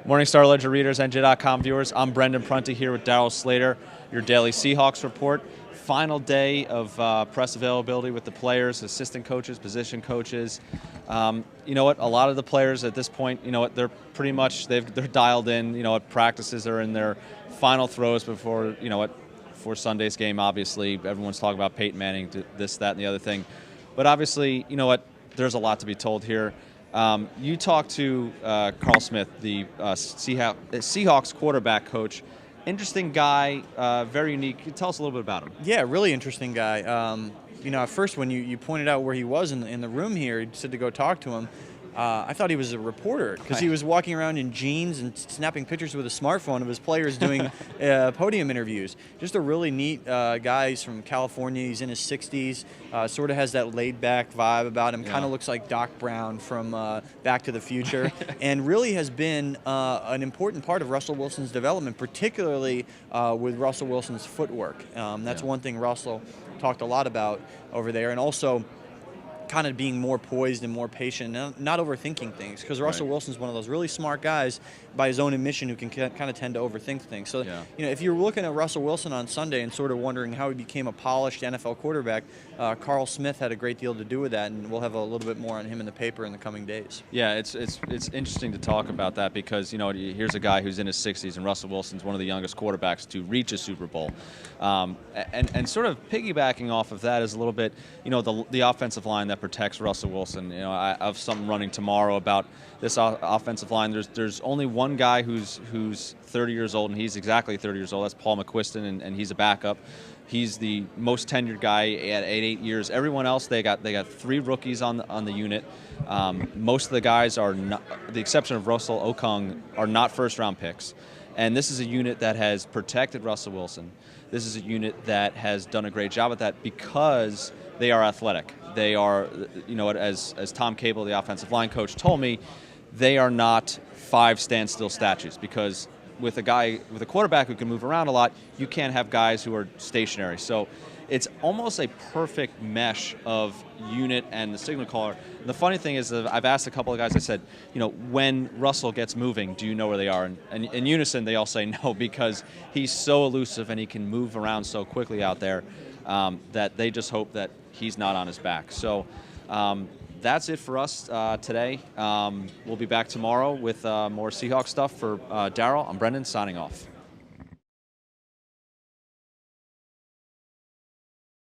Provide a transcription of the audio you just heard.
Morning Star Ledger readers, NJ.com viewers. I'm Brendan Prunty here with Darryl Slater, your daily Seahawks report. Final day of press availability with the players, assistant coaches, position coaches. You know what? A lot of the players at this point, you know what? They're pretty much they're dialed in. You know what? Practices are in their final throes before before Sunday's game. Obviously, everyone's talking about Peyton Manning, this, that, and the other thing. But obviously, you know what? There's a lot to be told here. You talked to Carl Smith, the Seahawks quarterback coach. Interesting guy, very unique. Tell us a little bit about him. Yeah, really interesting guy. At first when you pointed out where he was in the room here, you said to go talk to him. I thought he was a reporter because he was walking around in jeans and snapping pictures with a smartphone of his players doing podium interviews. Just a really neat guy. He's from California. He's in his 60s. Sort of has that laid-back vibe about him. Kind of looks like Doc Brown from Back to the Future, and really has been an important part of Russell Wilson's development, particularly with Russell Wilson's footwork. That's one thing Russell talked a lot about over there, and also kind of being more poised and more patient, not overthinking things, because Russell Wilson's one of those really smart guys by his own admission who can kind of tend to overthink things. So, if you're looking at Russell Wilson on Sunday and sort of wondering how he became a polished NFL quarterback, Carl Smith had a great deal to do with that, and we'll have a little bit more on him in the paper in the coming days. Yeah, it's interesting to talk about that because, here's a guy who's in his 60s, and Russell Wilson's one of the youngest quarterbacks to reach a Super Bowl. And sort of piggybacking off of that is a little bit, the offensive line that protects Russell Wilson. I have something running tomorrow about this offensive line. There's only one guy who's 30 years old, and he's exactly 30 years old. That's Paul McQuiston, and he's a backup. He's the most tenured guy at 8 years. Everyone else, they got 3 rookies on the unit. Most of the guys are not, the exception of Russell Okung, are not first-round picks. And this is a unit that has protected Russell Wilson. This is a unit that has done a great job at that because they are athletic. They are, as Tom Cable, the offensive line coach, told me, they are not 5 standstill statues, because with a quarterback who can move around a lot, you can't have guys who are stationary. So it's almost a perfect mesh of unit and the signal caller. And the funny thing is that I've asked a couple of guys, I said, when Russell gets moving, do you know where they are? And in unison, they all say no, because he's so elusive and he can move around so quickly out there that they just hope that he's not on his back. So that's it for us today. We'll be back tomorrow with more Seahawks stuff. For Darryl, I'm Brendan, signing off.